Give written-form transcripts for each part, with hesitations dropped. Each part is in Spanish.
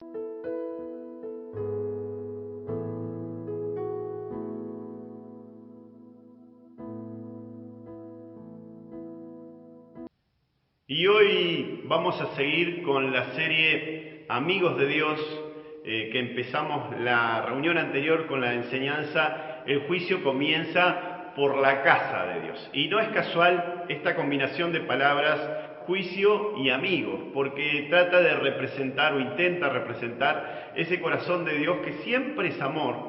Y hoy vamos a seguir con la serie Amigos de Dios, que empezamos la reunión anterior con la enseñanza. El juicio comienza por la casa de Dios. Y no es casual esta combinación de palabras, juicio y amigos, porque trata de representar o intenta representar ese corazón de Dios que siempre es amor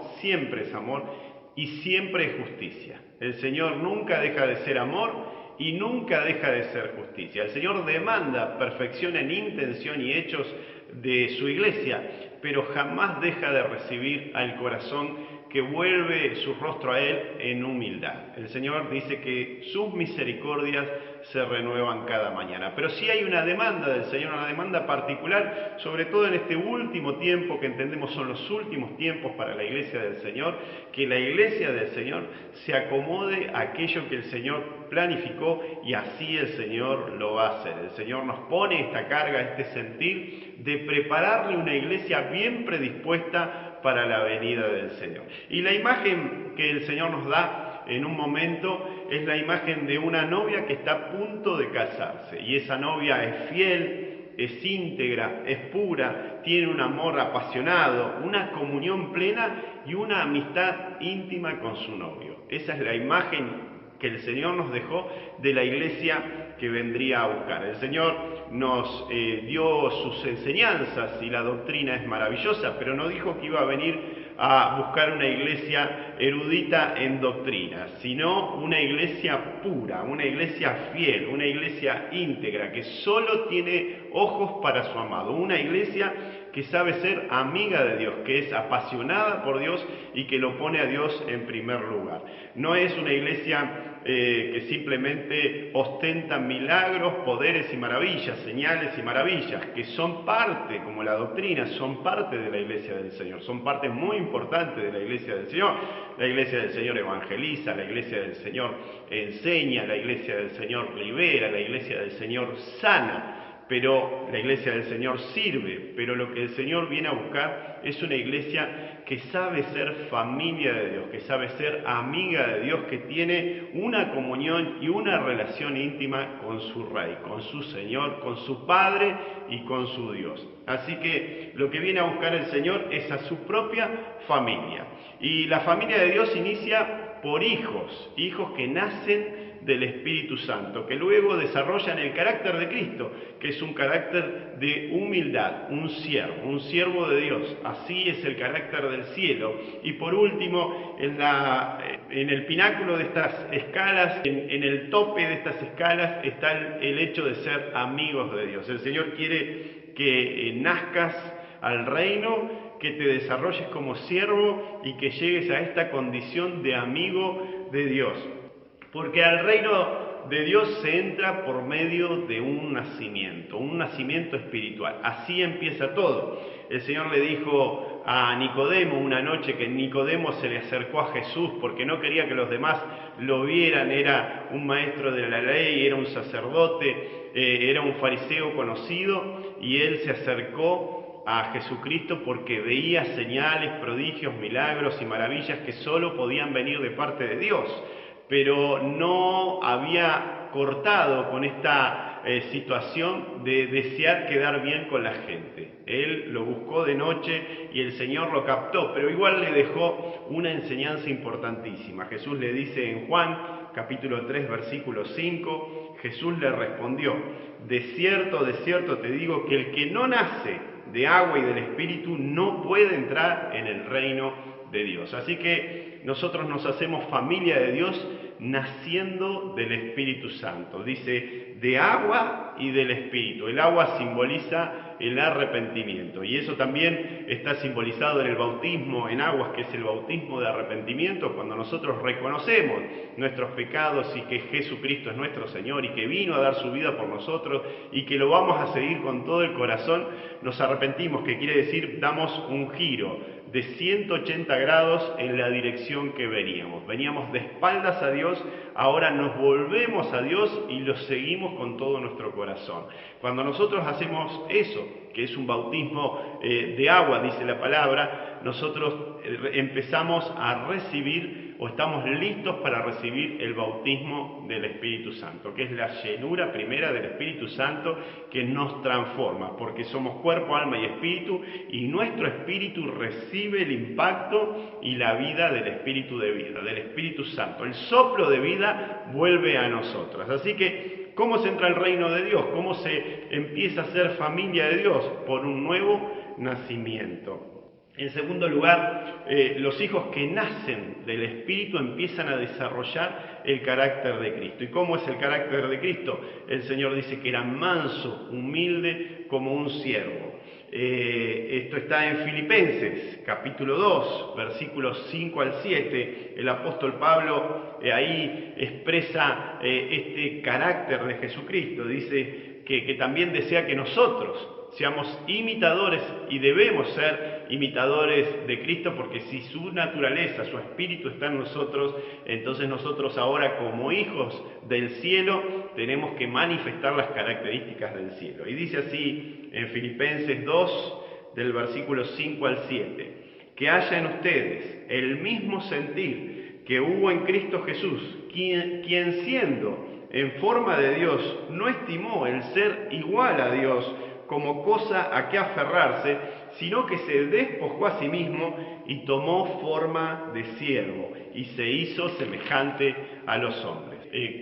y siempre es justicia. El Señor nunca deja de ser amor y nunca deja de ser justicia. El Señor demanda perfección en intención y hechos de su iglesia, pero jamás deja de recibir al corazón que vuelve su rostro a Él en humildad. El Señor dice que sus misericordias se renuevan cada mañana. Pero sí hay una demanda del Señor, una demanda particular, sobre todo en este último tiempo que entendemos son los últimos tiempos para la iglesia del Señor, que la iglesia del Señor se acomode a aquello que el Señor planificó, y así el Señor lo va a hacer. El Señor nos pone esta carga, este sentir de prepararle una iglesia bien predispuesta para la venida del Señor. Y la imagen que el Señor nos da en un momento es la imagen de una novia que está a punto de casarse, y esa novia es fiel, es íntegra, es pura, tiene un amor apasionado, una comunión plena y una amistad íntima con su novio. Esa es la imagen que el Señor nos dejó de la iglesia que vendría a buscar. El Señor nos dio sus enseñanzas y la doctrina es maravillosa, pero no dijo que iba a venir a buscar una iglesia erudita en doctrina, sino una iglesia pura, una iglesia fiel, una iglesia íntegra, que solo tiene ojos para su amado, una iglesia que sabe ser amiga de Dios, que es apasionada por Dios y que lo pone a Dios en primer lugar. No es una iglesia que simplemente ostenta milagros, poderes y maravillas, señales y maravillas, que son parte, como la doctrina, son parte de la iglesia del Señor, son parte muy importante de la iglesia del Señor. La iglesia del Señor evangeliza, la iglesia del Señor enseña, la iglesia del Señor libera, la iglesia del Señor sana. Pero la iglesia del Señor sirve, pero lo que el Señor viene a buscar es una iglesia que sabe ser familia de Dios, que sabe ser amiga de Dios, que tiene una comunión y una relación íntima con su Rey, con su Señor, con su Padre y con su Dios. Así que lo que viene a buscar el Señor es a su propia familia. Y la familia de Dios inicia por hijos, hijos que nacen del Espíritu Santo, que luego desarrollan el carácter de Cristo, que es un carácter de humildad, un siervo de Dios. Así es el carácter del cielo. Y por último, en el pináculo de estas escalas, en el tope de estas escalas, está el hecho de ser amigos de Dios. El Señor quiere que nazcas al reino, que te desarrolles como siervo y que llegues a esta condición de amigo de Dios. Porque al reino de Dios se entra por medio de un nacimiento espiritual. Así empieza todo. El Señor le dijo a Nicodemo una noche, que Nicodemo se le acercó a Jesús porque no quería que los demás lo vieran. Era un maestro de la ley, era un sacerdote, era un fariseo conocido, y él se acercó a Jesucristo porque veía señales, prodigios, milagros y maravillas que solo podían venir de parte de Dios. Pero no había cortado con esta situación de desear quedar bien con la gente. Él lo buscó de noche y el Señor lo captó, pero igual le dejó una enseñanza importantísima. Jesús le dice en Juan, capítulo 3, versículo 5, Jesús le respondió: de cierto te digo que el que no nace de agua y del Espíritu no puede entrar en el reino de Dios. Así que nosotros nos hacemos familia de Dios naciendo del Espíritu Santo. Dice de agua y del Espíritu. El agua simboliza el arrepentimiento, y eso también está simbolizado en el bautismo en aguas, que es el bautismo de arrepentimiento, cuando nosotros reconocemos nuestros pecados y que Jesucristo es nuestro Señor y que vino a dar su vida por nosotros y que lo vamos a seguir con todo el corazón. Nos arrepentimos, que quiere decir damos un giro, de 180 grados en la dirección que veníamos. Veníamos de espaldas a Dios, ahora nos volvemos a Dios y lo seguimos con todo nuestro corazón. Cuando nosotros hacemos eso, que es un bautismo de agua, dice la palabra, nosotros empezamos a recibir o estamos listos para recibir el bautismo del Espíritu Santo, que es la llenura primera del Espíritu Santo que nos transforma, porque somos cuerpo, alma y espíritu, y nuestro espíritu recibe el impacto y la vida del Espíritu de vida, del Espíritu Santo. El soplo de vida vuelve a nosotros. Así que, ¿cómo se entra al reino de Dios? ¿Cómo se empieza a ser familia de Dios? Por un nuevo nacimiento. En segundo lugar, los hijos que nacen del Espíritu empiezan a desarrollar el carácter de Cristo. ¿Y cómo es el carácter de Cristo? El Señor dice que era manso, humilde, como un siervo. Esto está en Filipenses, capítulo 2, versículos 5 al 7. El apóstol Pablo ahí expresa este carácter de Jesucristo. Dice que también desea que nosotros seamos imitadores, y debemos ser imitadores de Cristo, porque si su naturaleza, su espíritu está en nosotros, entonces nosotros ahora como hijos del cielo tenemos que manifestar las características del cielo. Y dice así en Filipenses 2, del versículo 5 al 7, que haya en ustedes el mismo sentir que hubo en Cristo Jesús, quien siendo en forma de Dios no estimó el ser igual a Dios como cosa a que aferrarse, sino que se despojó a sí mismo y tomó forma de siervo y se hizo semejante a los hombres.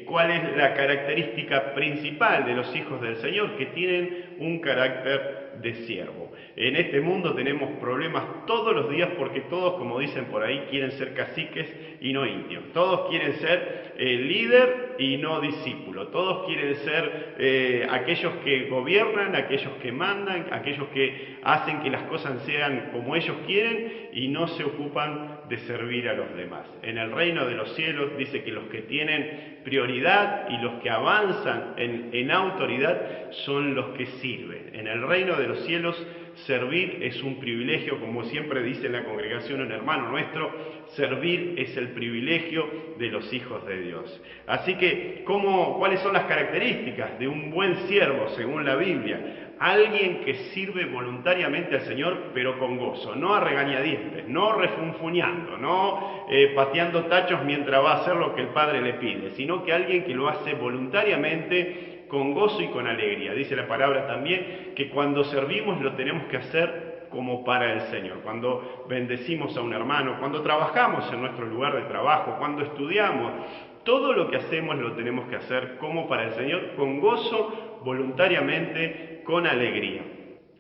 ¿Cuál es la característica principal de los hijos del Señor? Que tienen un carácter de siervo. En este mundo tenemos problemas todos los días porque todos, como dicen por ahí, quieren ser caciques y no indios. Todos quieren ser líder y no discípulo. Todos quieren ser aquellos que gobiernan, aquellos que mandan, aquellos que hacen que las cosas sean como ellos quieren y no se ocupan de servir a los demás. En el reino de los cielos dice que los que tienen prioridad y los que avanzan en autoridad son los que sirven. En el reino de los cielos servir es un privilegio, como siempre dice la congregación un hermano nuestro, servir es el privilegio de los hijos de Dios. Así que, ¿cuáles son las características de un buen siervo según la Biblia? Alguien que sirve voluntariamente al Señor, pero con gozo, no a regañadientes, no refunfuñando, no pateando tachos mientras va a hacer lo que el Padre le pide, sino que alguien que lo hace voluntariamente, con gozo y con alegría. Dice la palabra también que cuando servimos lo tenemos que hacer como para el Señor. Cuando bendecimos a un hermano, cuando trabajamos en nuestro lugar de trabajo, cuando estudiamos, todo lo que hacemos lo tenemos que hacer como para el Señor, con gozo, voluntariamente, con alegría.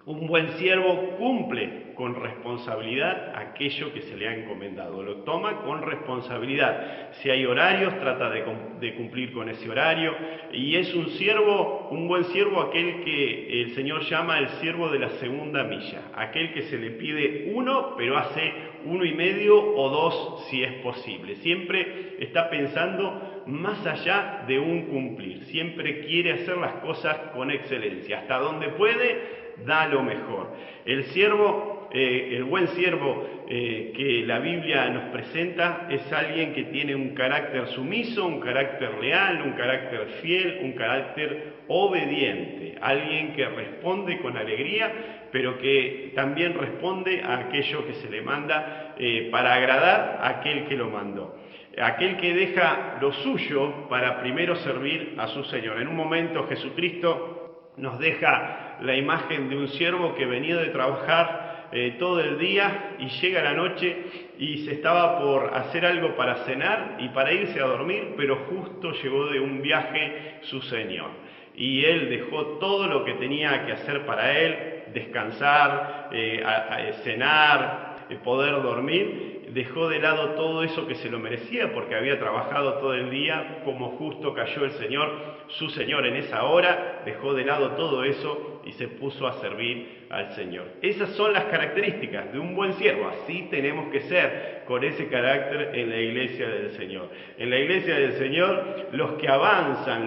Un buen siervo cumple con responsabilidad aquello que se le ha encomendado, lo toma con responsabilidad. Si hay horarios, trata de cumplir con ese horario, y es un buen siervo aquel que el Señor llama el siervo de la segunda milla, aquel que se le pide uno, pero hace 1,5 o 2 si es posible. Siempre está pensando más allá de un cumplir, siempre quiere hacer las cosas con excelencia, hasta donde puede, da lo mejor. El buen siervo que la Biblia nos presenta es alguien que tiene un carácter sumiso, un carácter leal, un carácter fiel, un carácter obediente, alguien que responde con alegría, pero que también responde a aquello que se le manda para agradar a aquel que lo mandó. Aquel que deja lo suyo para primero servir a su Señor. En un momento Jesucristo nos deja la imagen de un siervo que venía de trabajar todo el día y llega la noche y se estaba por hacer algo para cenar y para irse a dormir, pero justo llegó de un viaje su Señor. Y él dejó todo lo que tenía que hacer para él, descansar, cenar, poder dormir, dejó de lado todo eso que se lo merecía porque había trabajado todo el día, como justo cayó el Señor, su Señor en esa hora, dejó de lado todo eso y se puso a servir al Señor. Esas son las características de un buen siervo. Así tenemos que ser, con ese carácter en la iglesia del Señor. En la iglesia del Señor, los que avanzan,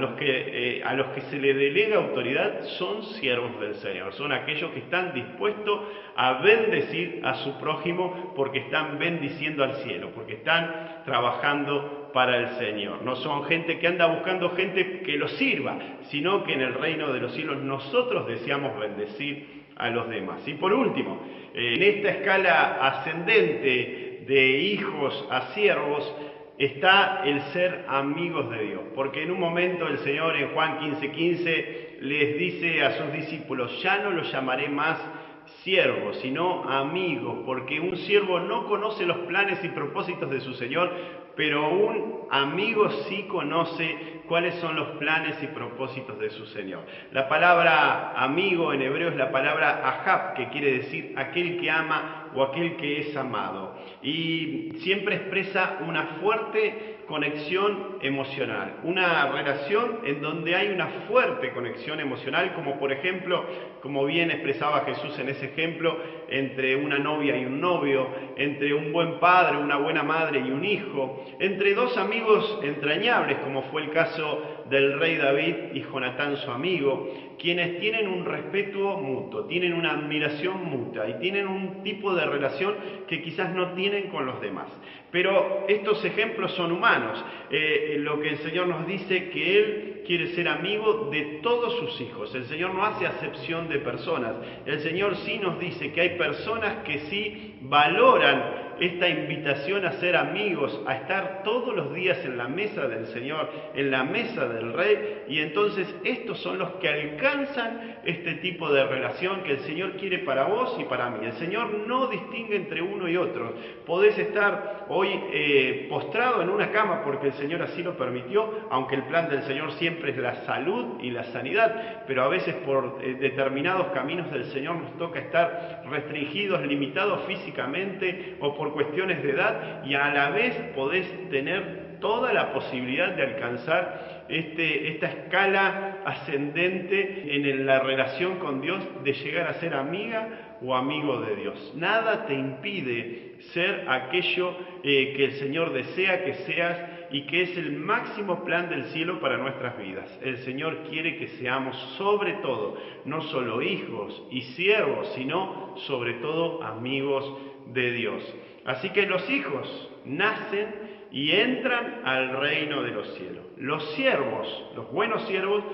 a los que se le delega autoridad, son siervos del Señor. Son aquellos que están dispuestos a bendecir a su prójimo porque están bendiciendo al cielo, porque están trabajando para el Señor. No son gente que anda buscando gente que los sirva, sino que en el reino de los cielos nosotros deseamos bendecir a los demás. Y por último, en esta escala ascendente de hijos a siervos está el ser amigos de Dios, porque en un momento el Señor en Juan 15:15 les dice a sus discípulos: ya no los llamaré más siervos, sino amigos, porque un siervo no conoce los planes y propósitos de su Señor, pero un amigo sí conoce cuáles son los planes y propósitos de su Señor. La palabra amigo en hebreo es la palabra ahab, que quiere decir aquel que ama o aquel que es amado. Y siempre expresa una fuerte conexión emocional, una relación en donde hay una fuerte conexión emocional, como por ejemplo, como bien expresaba Jesús en ese ejemplo, entre una novia y un novio, entre un buen padre, una buena madre y un hijo, entre dos amigos entrañables, como fue el caso del rey David y Jonatán, su amigo, quienes tienen un respeto mutuo, tienen una admiración mutua y tienen un tipo de relación que quizás no tienen con los demás. Pero estos ejemplos son humanos. Lo que el Señor nos dice que Él quiere ser amigo de todos sus hijos. El Señor no hace acepción de personas. El Señor sí nos dice que hay personas que sí valoran esta invitación a ser amigos, a estar todos los días en la mesa del Señor, en la mesa del Rey, y entonces estos son los que alcanzan este tipo de relación que el Señor quiere para vos y para mí. El Señor no distingue entre uno y otro. Podés estar hoy postrado en una cama porque el Señor así lo permitió, aunque el plan del Señor siempre es la salud y la sanidad, pero a veces por determinados caminos del Señor nos toca estar restringidos, limitados físicamente o por cuestiones de edad, y a la vez podés tener toda la posibilidad de alcanzar esta escala ascendente en la relación con Dios, de llegar a ser amiga o amigo de Dios. Nada te impide ser aquello que el Señor desea que seas y que es el máximo plan del cielo para nuestras vidas. El Señor quiere que seamos sobre todo, no solo hijos y siervos, sino sobre todo amigos de Dios. Así que los hijos nacen y entran al reino de los cielos. Los siervos, los buenos siervos,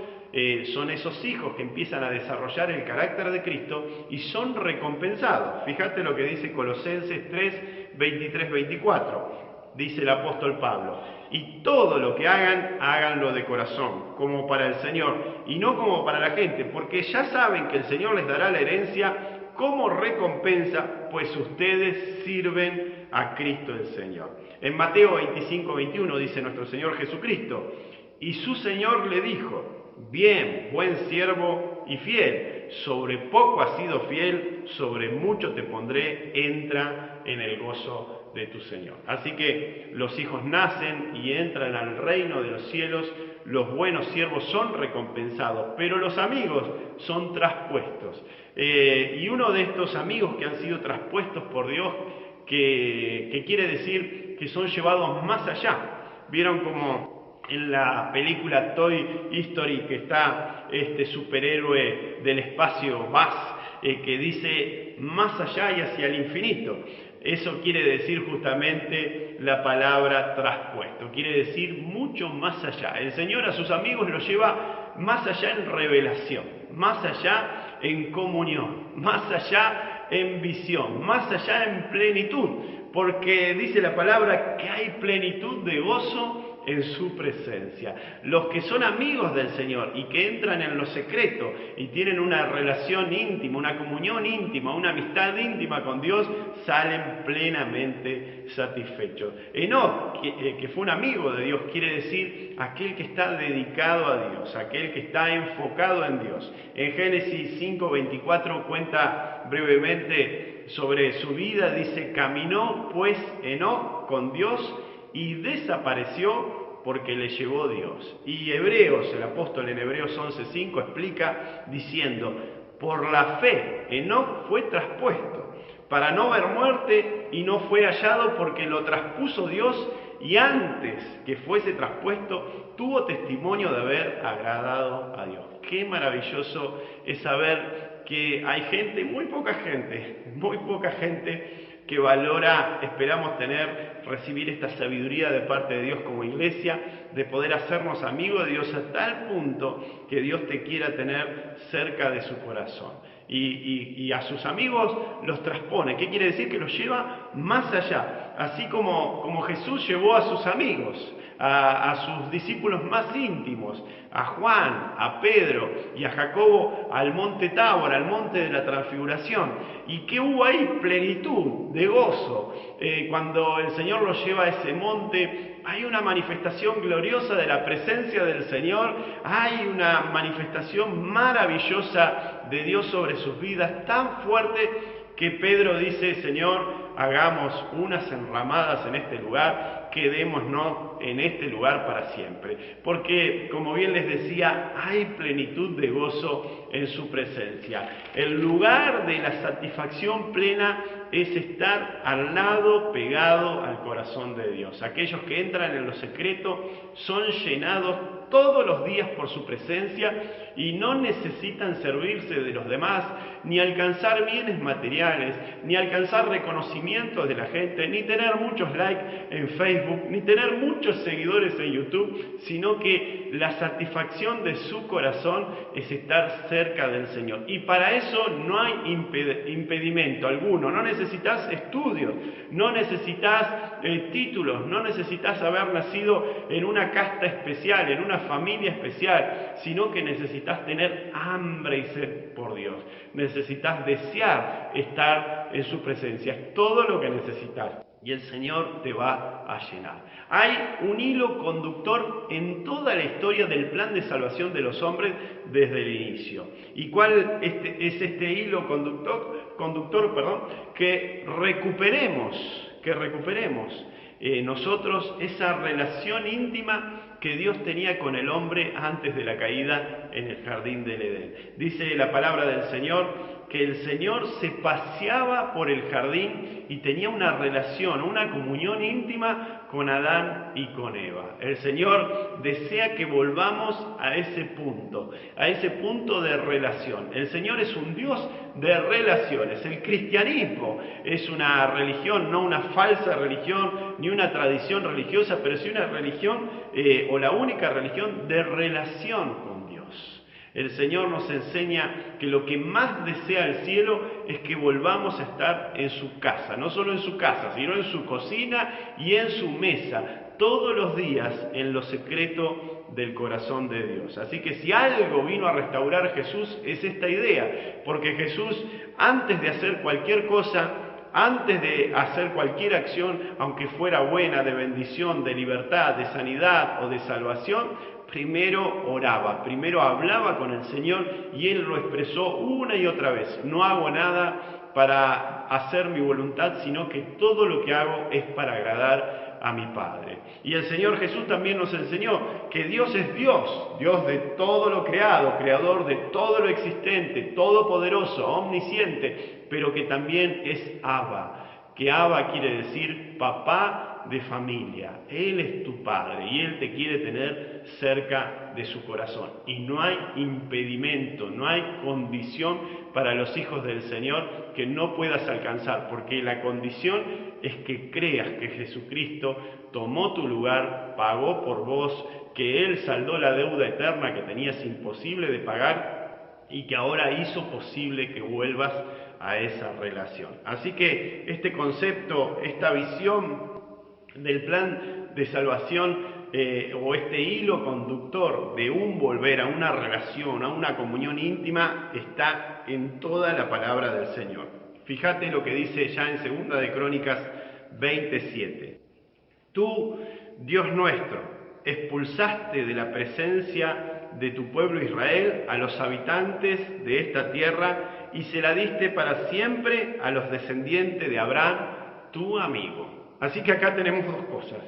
son esos hijos que empiezan a desarrollar el carácter de Cristo y son recompensados. Fíjate lo que dice Colosenses 3, 23, 24. Dice el apóstol Pablo: y todo lo que hagan, háganlo de corazón, como para el Señor, y no como para la gente, porque ya saben que el Señor les dará la herencia como recompensa, pues ustedes sirven a Cristo el Señor. En Mateo 25, 21 dice nuestro Señor Jesucristo: y su Señor le dijo: bien, buen siervo y fiel, sobre poco has sido fiel, sobre mucho te pondré, entra en el gozo de tu Señor. Así que los hijos nacen y entran al reino de los cielos, los buenos siervos son recompensados, pero los amigos son traspuestos. Y uno de estos amigos que han sido traspuestos por Dios, que quiere decir que son llevados más allá. ¿Vieron como en la película Toy Story, que está este superhéroe del espacio Buzz, que dice más allá y hacia el infinito? Eso quiere decir justamente la palabra traspuesto, quiere decir mucho más allá. El Señor a sus amigos los lleva más allá en revelación, más allá en comunión, más allá en visión, más allá en plenitud, porque dice la palabra que hay plenitud de gozo en su presencia. Los que son amigos del Señor y que entran en lo secreto y tienen una relación íntima, una comunión íntima, una amistad íntima con Dios, salen plenamente satisfechos. Enoc, que fue un amigo de Dios, quiere decir aquel que está dedicado a Dios, aquel que está enfocado en Dios. En Génesis 5:24 cuenta brevemente sobre su vida, dice: caminó pues Enoc con Dios y desapareció porque le llevó Dios. Y Hebreos, el apóstol en Hebreos 11:5 explica diciendo: Por la fe, Enoc fue traspuesto para no ver muerte y no fue hallado porque lo traspuso Dios y antes que fuese traspuesto tuvo testimonio de haber agradado a Dios. Qué maravilloso es saber que hay gente, muy poca gente que valora, esperamos recibir esta sabiduría de parte de Dios como iglesia, de poder hacernos amigos de Dios a tal punto que Dios te quiera tener cerca de su corazón. Y a sus amigos los transpone. ¿Qué quiere decir? Que los lleva más allá. Así como Jesús llevó a sus amigos, a sus discípulos más íntimos, a Juan, a Pedro y a Jacobo al monte Tabor, al monte de la transfiguración. ¿Y qué hubo ahí? Plenitud, de gozo. Cuando el Señor los lleva a ese monte, hay una manifestación gloriosa de la presencia del Señor, hay una manifestación maravillosa de Dios sobre sus vidas, tan fuerte que Pedro dice: Señor, hagamos unas enramadas en este lugar, quedémonos en este lugar para siempre. Porque, como bien les decía, hay plenitud de gozo en su presencia. El lugar de la satisfacción plena es estar al lado, pegado al corazón de Dios. Aquellos que entran en lo secreto son llenados todos los días por su presencia y no necesitan servirse de los demás, ni alcanzar bienes materiales, ni alcanzar reconocimientos de la gente, ni tener muchos likes en Facebook, ni tener muchos seguidores en YouTube, sino que la satisfacción de su corazón es estar cerca del Señor. Y para eso no hay impedimento alguno, no necesitas estudios, no necesitas títulos, no necesitas haber nacido en una casta especial, en una familia especial, sino que necesitas tener hambre y sed por Dios. Necesitas desear estar en su presencia. Es todo lo que necesitas. Y el Señor te va a llenar. Hay un hilo conductor en toda la historia del plan de salvación de los hombres desde el inicio. ¿Y cuál es este hilo conductor? Que recuperemos nosotros esa relación íntima que Dios tenía con el hombre antes de la caída en el jardín del Edén. Dice la palabra del Señor que el Señor se paseaba por el jardín y tenía una relación, una comunión íntima con Adán y con Eva. El Señor desea que volvamos a ese punto de relación. El Señor es un Dios de relaciones. El cristianismo es una religión, no una falsa religión, ni una tradición religiosa, pero sí una religión, o la única religión de relación con Dios. El Señor nos enseña que lo que más desea el cielo es que volvamos a estar en su casa, no solo en su casa, sino en su cocina y en su mesa, todos los días en lo secreto del corazón de Dios. Así que si algo vino a restaurar Jesús es esta idea, porque Jesús, antes de hacer cualquier cosa, antes de hacer cualquier acción, aunque fuera buena, de bendición, de libertad, de sanidad o de salvación, primero oraba, primero hablaba con el Señor y Él lo expresó una y otra vez. No hago nada para hacer mi voluntad, sino que todo lo que hago es para agradar a mi Padre. Y el Señor Jesús también nos enseñó que Dios es Dios, Dios de todo lo creado, creador de todo lo existente, todopoderoso, omnisciente, pero que también es Abba, que Abba quiere decir papá de familia. Él es tu Padre y Él te quiere tener cerca de su corazón. Y no hay impedimento, no hay condición para los hijos del Señor que no puedas alcanzar, porque la condición es que creas que Jesucristo tomó tu lugar, pagó por vos, que Él saldó la deuda eterna que tenías imposible de pagar y que ahora hizo posible que vuelvas a esa relación. Así que este concepto, esta visión del plan de salvación o este hilo conductor de un volver a una relación, a una comunión íntima, está en toda la palabra del Señor. Fíjate lo que dice ya en 2 de Crónicas 27. Tú, Dios nuestro, expulsaste de la presencia de tu pueblo Israel a los habitantes de esta tierra y se la diste para siempre a los descendientes de Abraham, tu amigo. Así que acá tenemos dos cosas.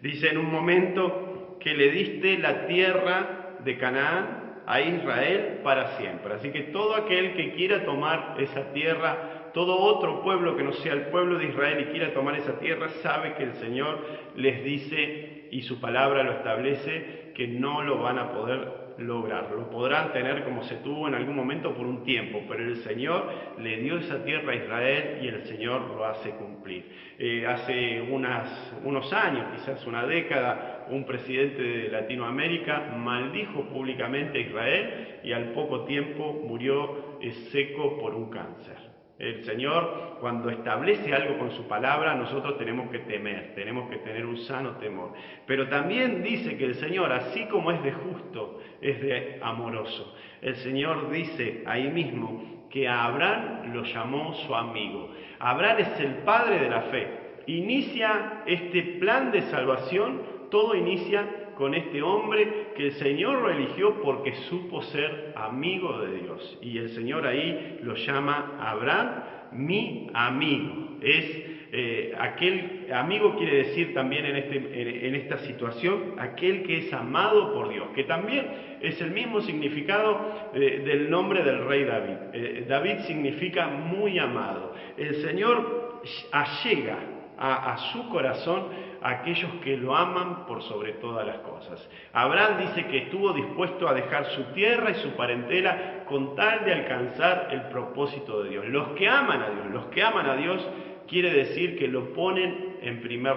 Dice en un momento que le diste la tierra de Canaán a Israel para siempre. Así que todo aquel que quiera tomar esa tierra, todo otro pueblo que no sea el pueblo de Israel y quiera tomar esa tierra, sabe que el Señor les dice, y su palabra lo establece, que no lo van a poder lograr. Lo podrán tener como se tuvo en algún momento por un tiempo, pero el Señor le dio esa tierra a Israel y el Señor lo hace cumplir. Hace unos años, quizás una década, un presidente de Latinoamérica maldijo públicamente a Israel y al poco tiempo murió seco por un cáncer. El Señor, cuando establece algo con su palabra, nosotros tenemos que temer, tenemos que tener un sano temor. Pero también dice que el Señor, así como es de justo, es de amoroso. El Señor dice ahí mismo que a Abraham lo llamó su amigo. Abraham es el padre de la fe. Inicia este plan de salvación, todo inicia con este hombre que el Señor lo eligió porque supo ser amigo de Dios. Y el Señor ahí lo llama Abraham, mi amigo. Aquel amigo quiere decir también en esta situación, aquel que es amado por Dios, que también es el mismo significado del nombre del rey David. David significa muy amado. El Señor allega a su corazón a aquellos que lo aman por sobre todas las cosas. Abraham dice que estuvo dispuesto a dejar su tierra y su parentela con tal de alcanzar el propósito de Dios. Los que aman a Dios quiere decir que lo ponen en primer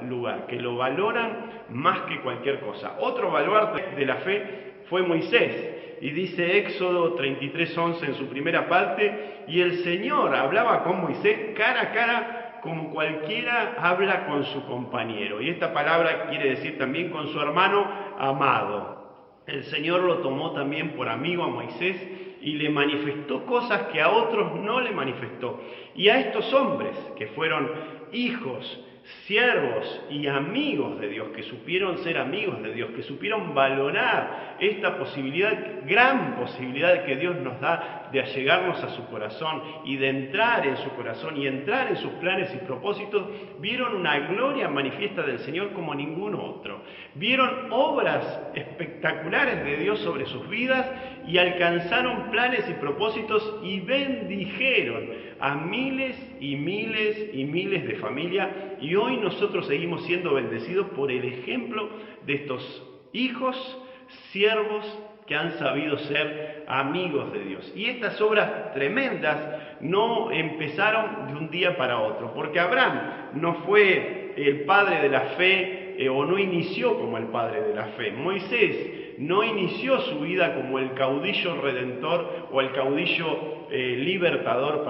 lugar, que lo valoran más que cualquier cosa. Otro baluarte de la fe fue Moisés. Y dice Éxodo 33:11 en su primera parte, y el Señor hablaba con Moisés cara a cara como cualquiera habla con su compañero. Y esta palabra quiere decir también con su hermano amado. El Señor lo tomó también por amigo a Moisés y le manifestó cosas que a otros no le manifestó. Y a estos hombres que fueron hijos, siervos y amigos de Dios, que supieron ser amigos de Dios, que supieron valorar esta posibilidad, gran posibilidad que Dios nos da de allegarnos a su corazón y de entrar en su corazón y entrar en sus planes y propósitos, vieron una gloria manifiesta del Señor como ningún otro. Vieron obras espectaculares de Dios sobre sus vidas y alcanzaron planes y propósitos y bendijeron a miles y miles y miles de familias, y hoy nosotros seguimos siendo bendecidos por el ejemplo de estos hijos, siervos que han sabido ser amigos de Dios. Y estas obras tremendas no empezaron de un día para otro, porque Abraham no fue el padre de la fe o no inició como el padre de la fe. Moisés no inició su vida como el caudillo redentor o el caudillo libertador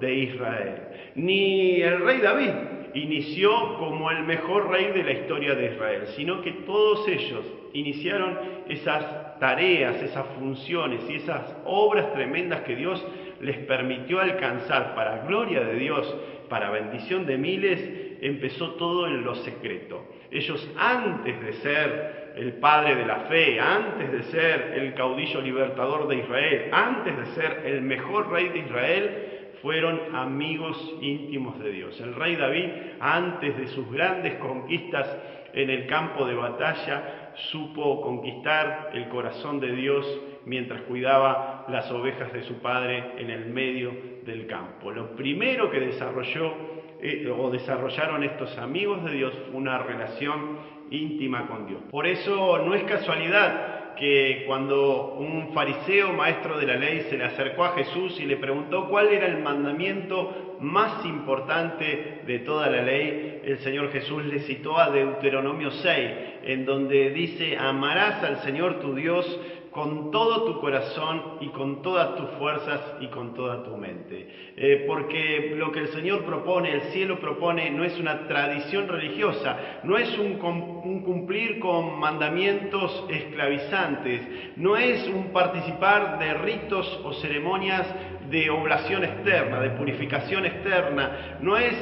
de Israel. Ni el rey David inició como el mejor rey de la historia de Israel, sino que todos ellos iniciaron esas tareas, esas funciones y esas obras tremendas que Dios les permitió alcanzar para gloria de Dios, para bendición de miles. Empezó todo en lo secreto. Ellos, antes de ser el padre de la fe, antes de ser el caudillo libertador de Israel, antes de ser el mejor rey de Israel, fueron amigos íntimos de Dios. El rey David, antes de sus grandes conquistas en el campo de batalla, supo conquistar el corazón de Dios mientras cuidaba las ovejas de su padre en el medio del campo. Lo primero que desarrollaron estos amigos de Dios fue una relación íntima con Dios. Por eso no es casualidad que cuando un fariseo, maestro de la ley, se le acercó a Jesús y le preguntó cuál era el mandamiento más importante de toda la ley, el Señor Jesús le citó a Deuteronomio 6, en donde dice: amarás al Señor tu Dios con todo tu corazón y con todas tus fuerzas y con toda tu mente. Porque lo que el Señor propone, el cielo propone, no es una tradición religiosa, no es un cumplir con mandamientos esclavizantes, no es un participar de ritos o ceremonias de oblación externa, de purificación externa, no es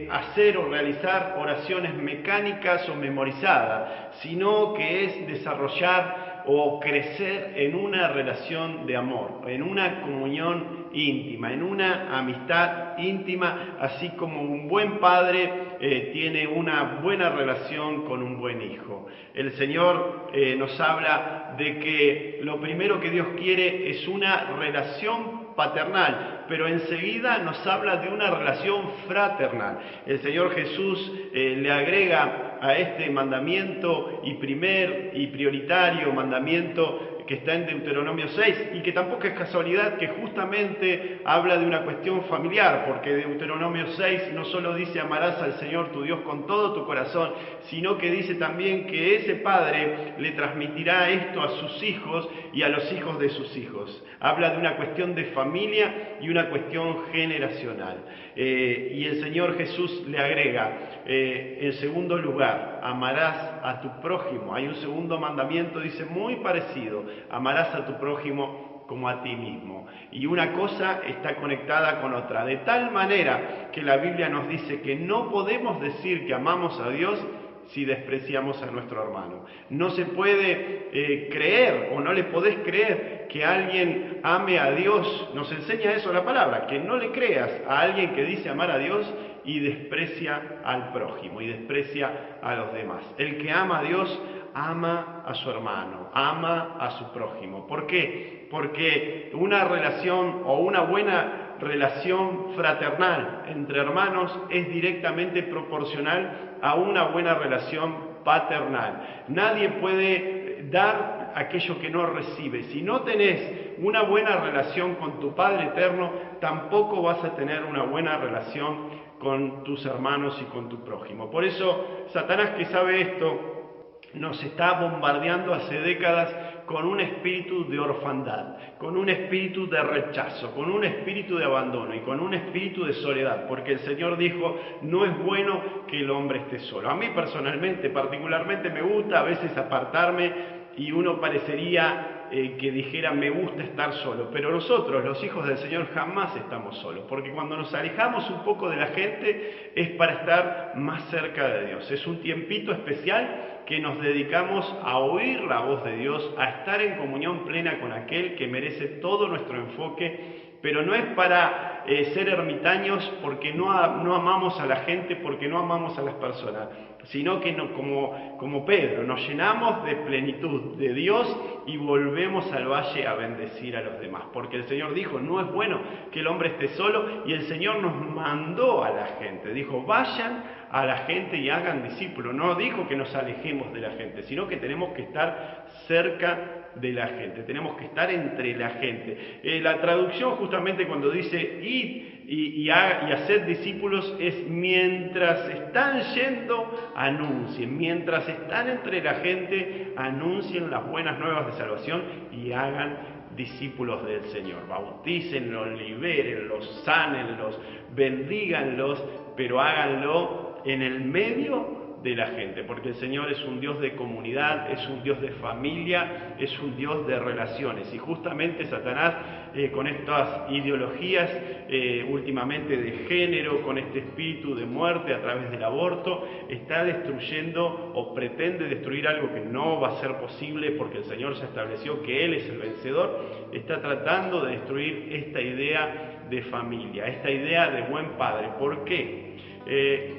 hacer o realizar oraciones mecánicas o memorizadas, sino que es desarrollar o crecer en una relación de amor, en una comunión íntima, en una amistad íntima, así como un buen padre tiene una buena relación con un buen hijo. El Señor nos habla de que lo primero que Dios quiere es una relación paternal, pero enseguida nos habla de una relación fraternal. El Señor Jesús le agrega a este mandamiento y primer y prioritario mandamiento que está en Deuteronomio 6, y que tampoco es casualidad que justamente habla de una cuestión familiar, porque Deuteronomio 6 no solo dice amarás al Señor tu Dios con todo tu corazón, sino que dice también que ese padre le transmitirá esto a sus hijos y a los hijos de sus hijos. Habla de una cuestión de familia y una cuestión generacional. Y el Señor Jesús le agrega, en segundo lugar, amarás a tu prójimo. Hay un segundo mandamiento, dice, muy parecido: amarás a tu prójimo como a ti mismo. Y una cosa está conectada con otra, de tal manera que la Biblia nos dice que no podemos decir que amamos a Dios si despreciamos a nuestro hermano. No se puede creer, o no le podés creer que alguien ame a Dios. Nos enseña eso la palabra, que no le creas a alguien que dice amar a Dios y desprecia al prójimo, y desprecia a los demás. El que ama a Dios ama a su hermano, ama a su prójimo. ¿Por qué? Porque una relación o una buena relación fraternal entre hermanos es directamente proporcional a una buena relación paternal. Nadie puede dar aquello que no recibe. Si no tenés una buena relación con tu Padre eterno, tampoco vas a tener una buena relación con tus hermanos y con tu prójimo. Por eso, Satanás, que sabe esto, nos está bombardeando hace décadas con un espíritu de orfandad, con un espíritu de rechazo, con un espíritu de abandono y con un espíritu de soledad, porque el Señor dijo, no es bueno que el hombre esté solo. A mí personalmente, particularmente, me gusta a veces apartarme y uno parecería que dijera, me gusta estar solo, pero nosotros, los hijos del Señor, jamás estamos solos, porque cuando nos alejamos un poco de la gente es para estar más cerca de Dios. Es un tiempito especial que nos dedicamos a oír la voz de Dios, a estar en comunión plena con aquel que merece todo nuestro enfoque, pero no es para ser ermitaños porque no amamos a la gente, porque no amamos a las personas, sino que como Pedro, nos llenamos de plenitud de Dios y volvemos al valle a bendecir a los demás, porque el Señor dijo, no es bueno que el hombre esté solo, y el Señor nos mandó a la gente, dijo, vayan a la gente y hagan discípulos. No dijo que nos alejemos de la gente, sino que tenemos que estar cerca de la gente, tenemos que estar entre la gente. La traducción justamente cuando dice id y hacer discípulos es mientras están yendo, anuncien, mientras están entre la gente, anuncien las buenas nuevas de salvación y hagan discípulos del Señor. Bautícenlos, libérenlos, sánenlos, bendíganlos, pero háganlo en el medio de la gente, porque el Señor es un Dios de comunidad, es un Dios de familia, es un Dios de relaciones, y justamente Satanás con estas ideologías últimamente de género, con este espíritu de muerte a través del aborto, está destruyendo o pretende destruir algo que no va a ser posible, porque el Señor ya estableció que Él es el vencedor. Está tratando de destruir esta idea de familia, esta idea de buen padre. ¿Por qué?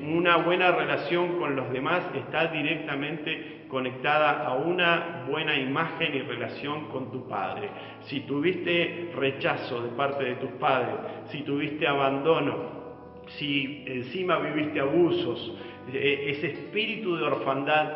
Una buena relación con los demás está directamente conectada a una buena imagen y relación con tu padre. Si tuviste rechazo de parte de tus padres, si tuviste abandono, si encima viviste abusos, ese espíritu de orfandad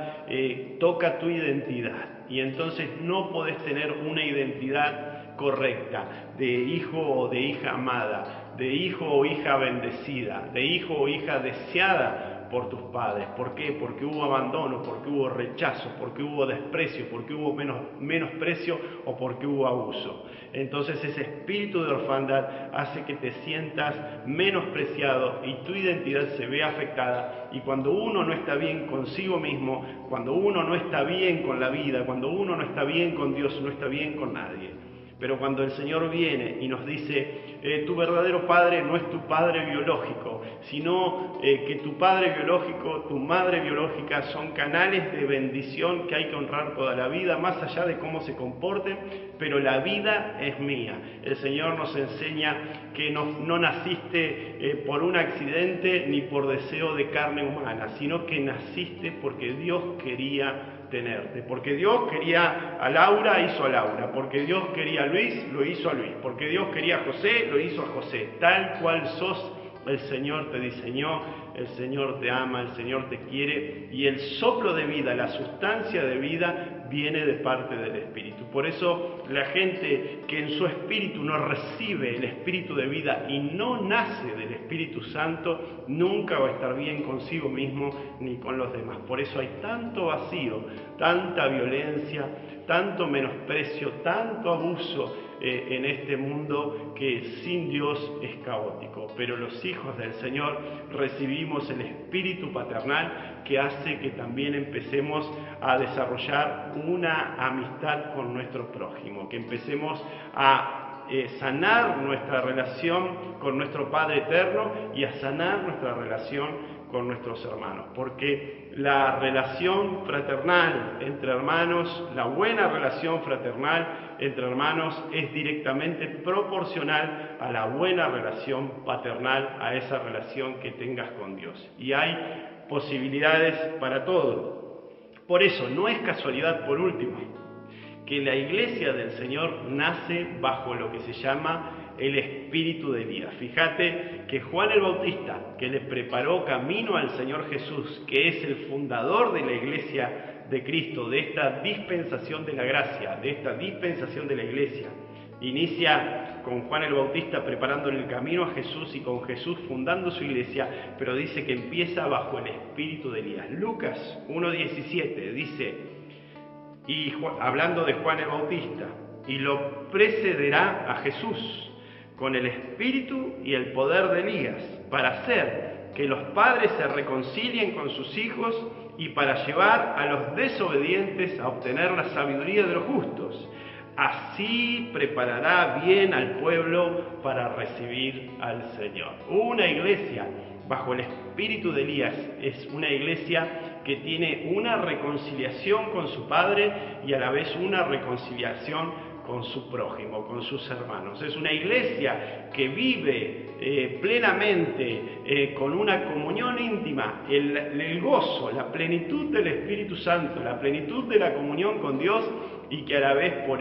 toca tu identidad, y entonces no podés tener una identidad correcta de hijo o de hija amada, de hijo o hija bendecida, de hijo o hija deseada por tus padres. ¿Por qué? Porque hubo abandono, porque hubo rechazo, porque hubo desprecio, porque hubo menosprecio o porque hubo abuso. Entonces ese espíritu de orfandad hace que te sientas menospreciado y tu identidad se ve afectada, y cuando uno no está bien consigo mismo, cuando uno no está bien con la vida, cuando uno no está bien con Dios, no está bien con nadie. Pero cuando el Señor viene y nos dice, tu verdadero padre no es tu padre biológico, sino que tu padre biológico, tu madre biológica son canales de bendición que hay que honrar toda la vida, más allá de cómo se comporten, pero la vida es mía. El Señor nos enseña que no naciste por un accidente ni por deseo de carne humana, sino que naciste porque Dios quería tenerte, porque Dios quería a Laura, hizo a Laura, porque Dios quería a Luis, lo hizo a Luis, porque Dios quería a José, lo hizo a José. Tal cual sos, el Señor te diseñó, el Señor te ama, el Señor te quiere, y el soplo de vida, la sustancia de vida viene de parte del Espíritu. Por eso la gente que en su espíritu no recibe el Espíritu de vida y no nace del Espíritu Santo, nunca va a estar bien consigo mismo ni con los demás. Por eso hay tanto vacío, tanta violencia, tanto menosprecio, tanto abuso en este mundo que sin Dios es caótico. Pero los hijos del Señor recibimos el Espíritu paternal que hace que también empecemos a desarrollar una amistad con nuestro prójimo, que empecemos a sanar nuestra relación con nuestro Padre Eterno y a sanar nuestra relación con nuestros hermanos, porque la relación fraternal entre hermanos, la buena relación fraternal entre hermanos es directamente proporcional a la buena relación paternal, a esa relación que tengas con Dios. Y hay posibilidades para todo. Por eso, no es casualidad, por último, que la iglesia del Señor nace bajo lo que se llama el espíritu de Elías. Fíjate que Juan el Bautista, que le preparó camino al Señor Jesús, que es el fundador de la iglesia de Cristo, de esta dispensación de la gracia, de esta dispensación de la iglesia, inicia con Juan el Bautista preparando el camino a Jesús y con Jesús fundando su iglesia, pero dice que empieza bajo el espíritu de Elías. Lucas 1:17 dice, y hablando de Juan el Bautista, y lo precederá a Jesús con el espíritu y el poder de Elías, para hacer que los padres se reconcilien con sus hijos y para llevar a los desobedientes a obtener la sabiduría de los justos. Así preparará bien al pueblo para recibir al Señor. Una iglesia bajo el espíritu de Elías es una iglesia que tiene una reconciliación con su Padre y a la vez una reconciliación con su prójimo, con sus hermanos. Es una iglesia que vive plenamente con una comunión íntima, el gozo, la plenitud del Espíritu Santo, la plenitud de la comunión con Dios, y que a la vez por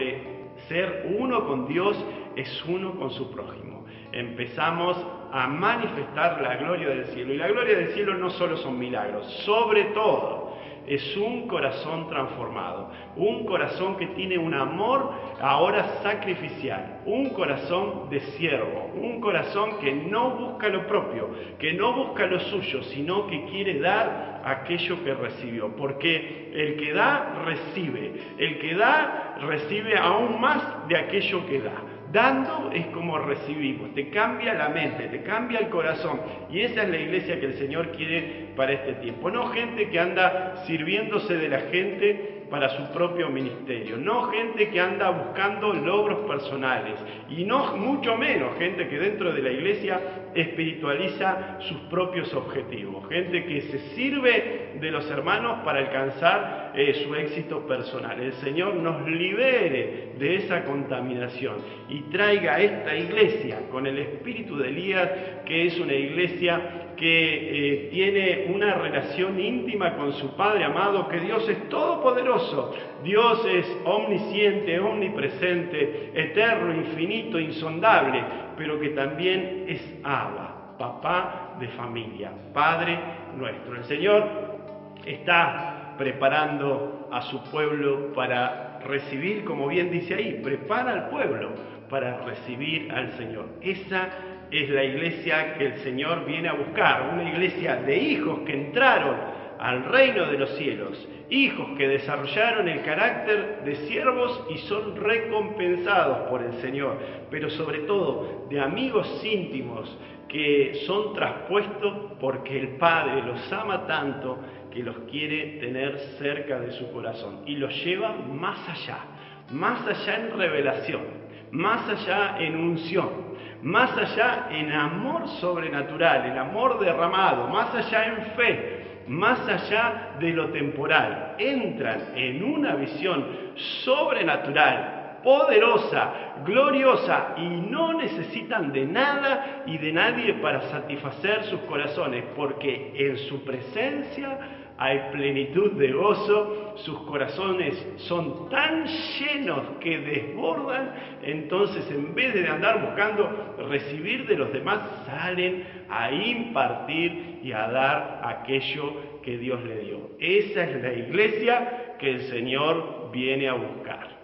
ser uno con Dios es uno con su prójimo. Empezamos a manifestar la gloria del cielo, y la gloria del cielo no solo son milagros, sobre todo es un corazón transformado, un corazón que tiene un amor ahora sacrificial, un corazón de siervo, un corazón que no busca lo propio, que no busca lo suyo, sino que quiere dar aquello que recibió, porque el que da, recibe, el que da, recibe aún más de aquello que da. Dando es como recibimos, te cambia la mente, te cambia el corazón, y esa es la iglesia que el Señor quiere para este tiempo. No gente que anda sirviéndose de la gente para su propio ministerio, no gente que anda buscando logros personales, y no mucho menos gente que dentro de la iglesia espiritualiza sus propios objetivos, gente que se sirve de los hermanos para alcanzar su éxito personal. El Señor nos libere de esa contaminación y traiga a esta iglesia con el espíritu de Elías, que es una iglesia que tiene una relación íntima con su Padre amado, que Dios es todopoderoso, Dios es omnisciente, omnipresente, eterno, infinito, insondable, pero que también es Abba, papá de familia, Padre nuestro. El Señor está preparando a su pueblo para recibir, como bien dice ahí, prepara al pueblo para recibir al Señor. Esa es la iglesia que el Señor viene a buscar, una iglesia de hijos que entraron al reino de los cielos, hijos que desarrollaron el carácter de siervos y son recompensados por el Señor, pero sobre todo de amigos íntimos que son traspuestos porque el Padre los ama tanto que los quiere tener cerca de su corazón y los lleva más allá en revelación. más allá en unción, más allá en amor sobrenatural, en amor derramado, más allá en fe, más allá de lo temporal. Entran en una visión sobrenatural, poderosa, gloriosa, y no necesitan de nada y de nadie para satisfacer sus corazones, porque en su presencia hay plenitud de gozo, sus corazones son tan llenos que desbordan. Entonces, en vez de andar buscando recibir de los demás, salen a impartir y a dar aquello que Dios le dio. Esa es la iglesia que el Señor viene a buscar.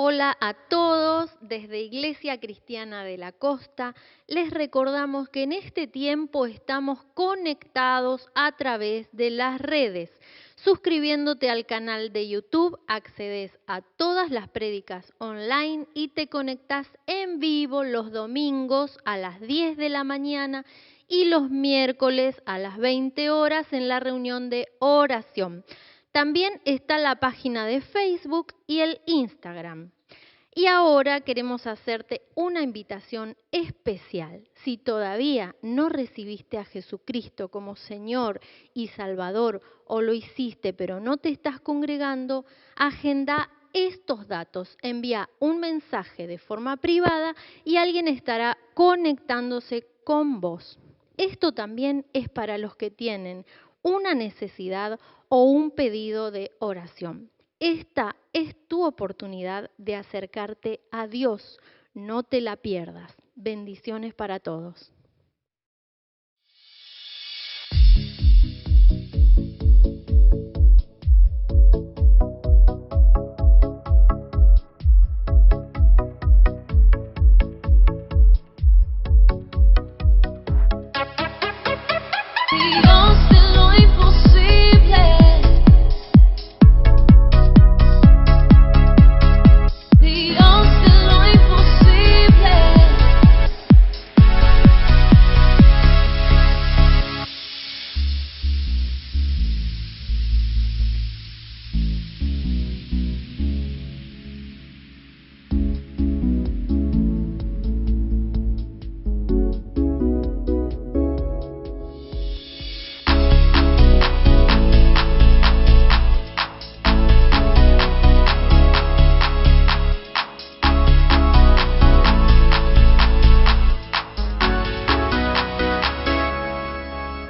Hola a todos, desde Iglesia Cristiana de la Costa, les recordamos que en este tiempo estamos conectados a través de las redes. Suscribiéndote al canal de YouTube, accedes a todas las prédicas online y te conectás en vivo los domingos a las 10 de la mañana y los miércoles a las 20 horas en la reunión de oración. También está la página de Facebook y el Instagram. Y ahora queremos hacerte una invitación especial. Si todavía no recibiste a Jesucristo como Señor y Salvador o lo hiciste pero no te estás congregando, agenda estos datos, envía un mensaje de forma privada y alguien estará conectándose con vos. Esto también es para los que tienen una necesidad o un pedido de oración. Esta es tu oportunidad de acercarte a Dios. No te la pierdas. Bendiciones para todos.